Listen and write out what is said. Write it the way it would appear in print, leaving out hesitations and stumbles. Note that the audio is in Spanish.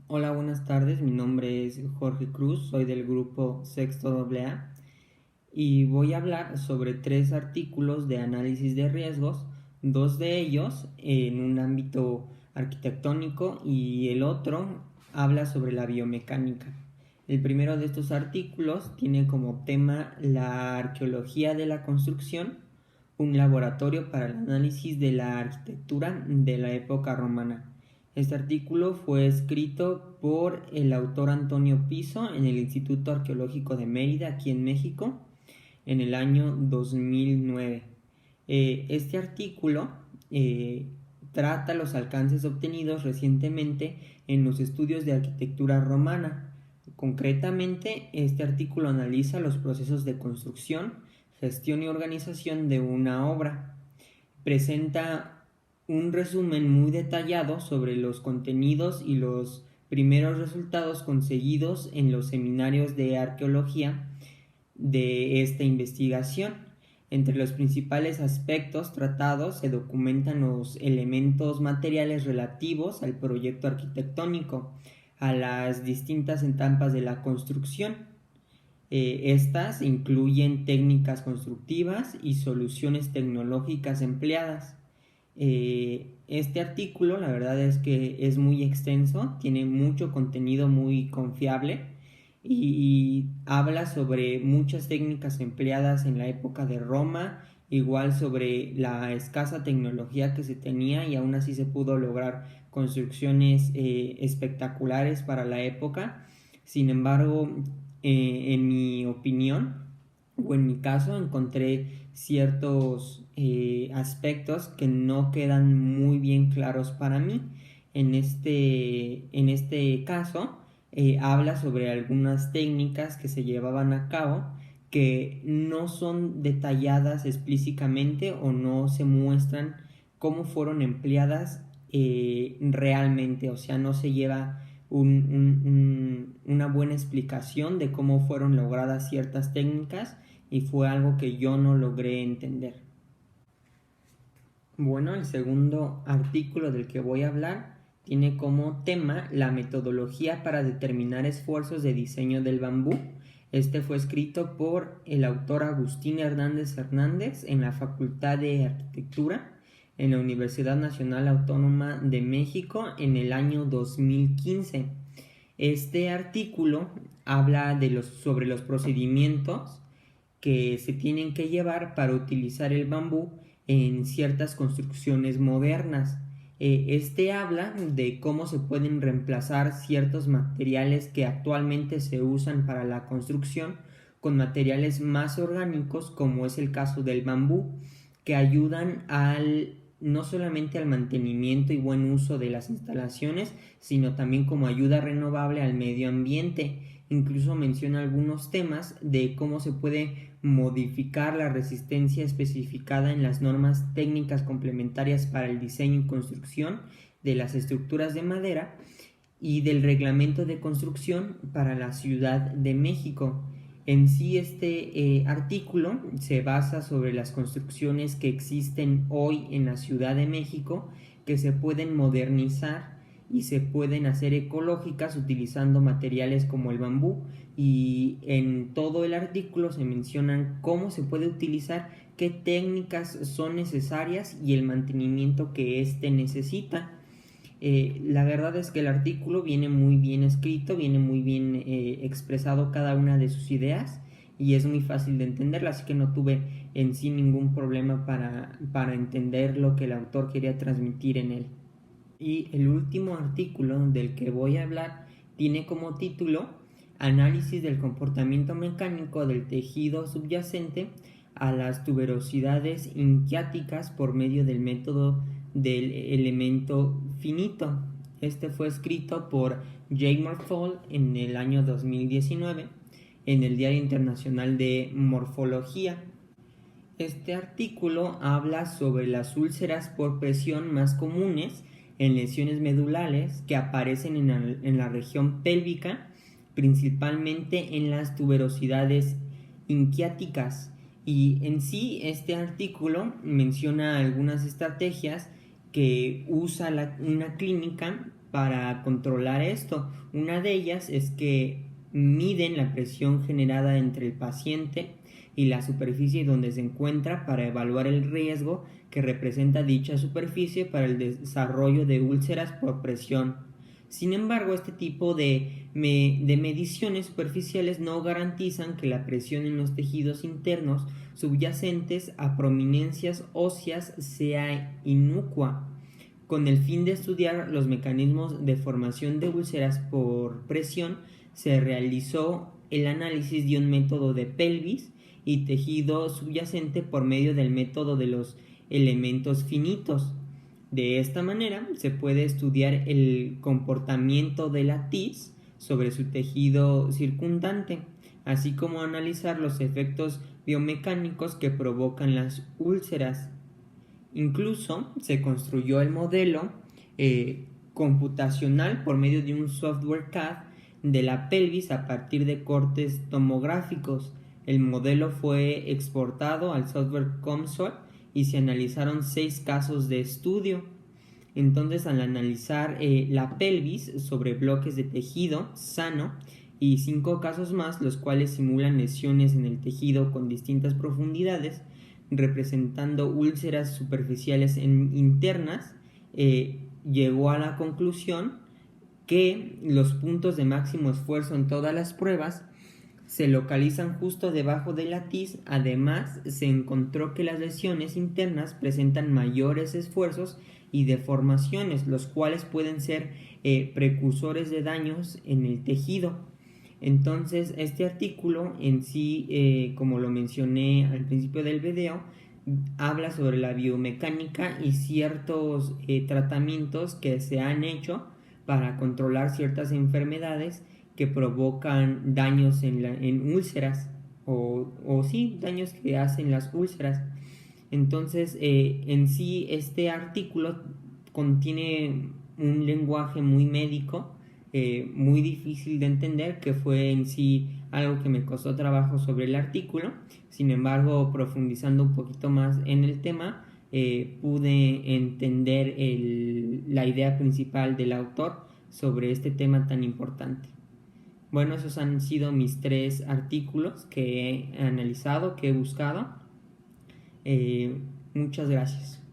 Hola, buenas tardes. Mi nombre es Jorge Cruz, soy del grupo Sexto AA y voy a hablar sobre tres artículos de análisis de riesgos, dos de ellos en un ámbito arquitectónico y el otro habla sobre la biomecánica. El primero de estos artículos tiene como tema la arqueología de la construcción, un laboratorio para el análisis de la arquitectura de la época romana. Este artículo fue escrito por el autor Antonio Piso en el Instituto Arqueológico de Mérida, aquí en México, en el año 2009. Este artículo trata los alcances obtenidos recientemente en los estudios de arquitectura romana. Concretamente, este artículo analiza los procesos de construcción, gestión y organización de una obra. Presenta un resumen muy detallado sobre los contenidos y los primeros resultados conseguidos en los seminarios de arqueología de esta investigación. Entre los principales aspectos tratados se documentan los elementos materiales relativos al proyecto arquitectónico, a las distintas etapas de la construcción. Estas incluyen técnicas constructivas y soluciones tecnológicas empleadas. Este artículo, la verdad es que es muy extenso, tiene mucho contenido muy confiable y habla sobre muchas técnicas empleadas en la época de Roma, igual sobre la escasa tecnología que se tenía y aún así se pudo lograr construcciones espectaculares para la época. Sin embargo, en mi opinión o en mi caso encontré ciertos aspectos que no quedan muy bien claros para mí. En este caso, habla sobre algunas técnicas que se llevaban a cabo que no son detalladas explícitamente o no se muestran cómo fueron empleadas realmente, o sea, no se lleva una buena explicación de cómo fueron logradas ciertas técnicas y fue algo que yo no logré entender. Bueno, el segundo artículo del que voy a hablar tiene como tema la metodología para determinar esfuerzos de diseño del bambú. Este fue escrito por el autor Agustín Hernández Hernández en la Facultad de Arquitectura en la Universidad Nacional Autónoma de México en el año 2015. Este artículo habla sobre los procedimientos que se tienen que llevar para utilizar el bambú en ciertas construcciones modernas. Este habla de cómo se pueden reemplazar ciertos materiales que actualmente se usan para la construcción con materiales más orgánicos, como es el caso del bambú, que ayudan no solamente al mantenimiento y buen uso de las instalaciones, sino también como ayuda renovable al medio ambiente. Incluso menciona algunos temas de cómo se puede modificar la resistencia especificada en las normas técnicas complementarias para el diseño y construcción de las estructuras de madera y del reglamento de construcción para la Ciudad de México. En sí, este artículo se basa sobre las construcciones que existen hoy en la Ciudad de México, que se pueden modernizar y se pueden hacer ecológicas utilizando materiales como el bambú, y en todo el artículo se mencionan cómo se puede utilizar, qué técnicas son necesarias y el mantenimiento que éste necesita. La verdad es que el artículo viene muy bien escrito, viene muy bien expresado cada una de sus ideas y es muy fácil de entenderla, así que no tuve en sí ningún problema para entender lo que el autor quería transmitir en él. Y el último artículo del que voy a hablar tiene como título Análisis del comportamiento mecánico del tejido subyacente a las tuberosidades inquiáticas por medio del método del elemento finito. Este fue escrito por Jake Morfol en el año 2019 en el Diario Internacional de Morfología. Este artículo habla sobre las úlceras por presión más comunes en lesiones medulares que aparecen en la región pélvica, principalmente en las tuberosidades inquiáticas. Y en sí este artículo menciona algunas estrategias que usa una clínica para controlar esto. Una de ellas es que miden la presión generada entre el paciente y la superficie donde se encuentra para evaluar el riesgo que representa dicha superficie para el desarrollo de úlceras por presión. Sin embargo, este tipo de mediciones superficiales no garantizan que la presión en los tejidos internos subyacentes a prominencias óseas sea inocua. Con el fin de estudiar los mecanismos de formación de úlceras por presión, se realizó el análisis de un método de pelvis y tejido subyacente por medio del método de los elementos finitos. De esta manera se puede estudiar el comportamiento de la TIS sobre su tejido circundante, así como analizar los efectos biomecánicos que provocan las úlceras. Incluso se construyó el modelo computacional por medio de un software CAD de la pelvis a partir de cortes tomográficos. El modelo fue exportado al software COMSOL y se analizaron 6 casos de estudio. Entonces, al analizar la pelvis sobre bloques de tejido sano y 5 casos más, los cuales simulan lesiones en el tejido con distintas profundidades, representando úlceras superficiales internas, llegó a la conclusión que los puntos de máximo esfuerzo en todas las pruebas se localizan justo debajo de la TIS. Además, se encontró que las lesiones internas presentan mayores esfuerzos y deformaciones, los cuales pueden ser precursores de daños en el tejido. Entonces, este artículo en sí, como lo mencioné al principio del video, habla sobre la biomecánica y ciertos tratamientos que se han hecho para controlar ciertas enfermedades que provocan daños en úlceras o sí, daños que hacen las úlceras. Entonces, en sí, este artículo contiene un lenguaje muy médico, muy difícil de entender, que fue en sí algo que me costó trabajo sobre el artículo. Sin embargo, profundizando un poquito más en el tema, pude entender la idea principal del autor sobre este tema tan importante. Bueno, esos han sido mis 3 artículos que he analizado, que he buscado. Muchas gracias.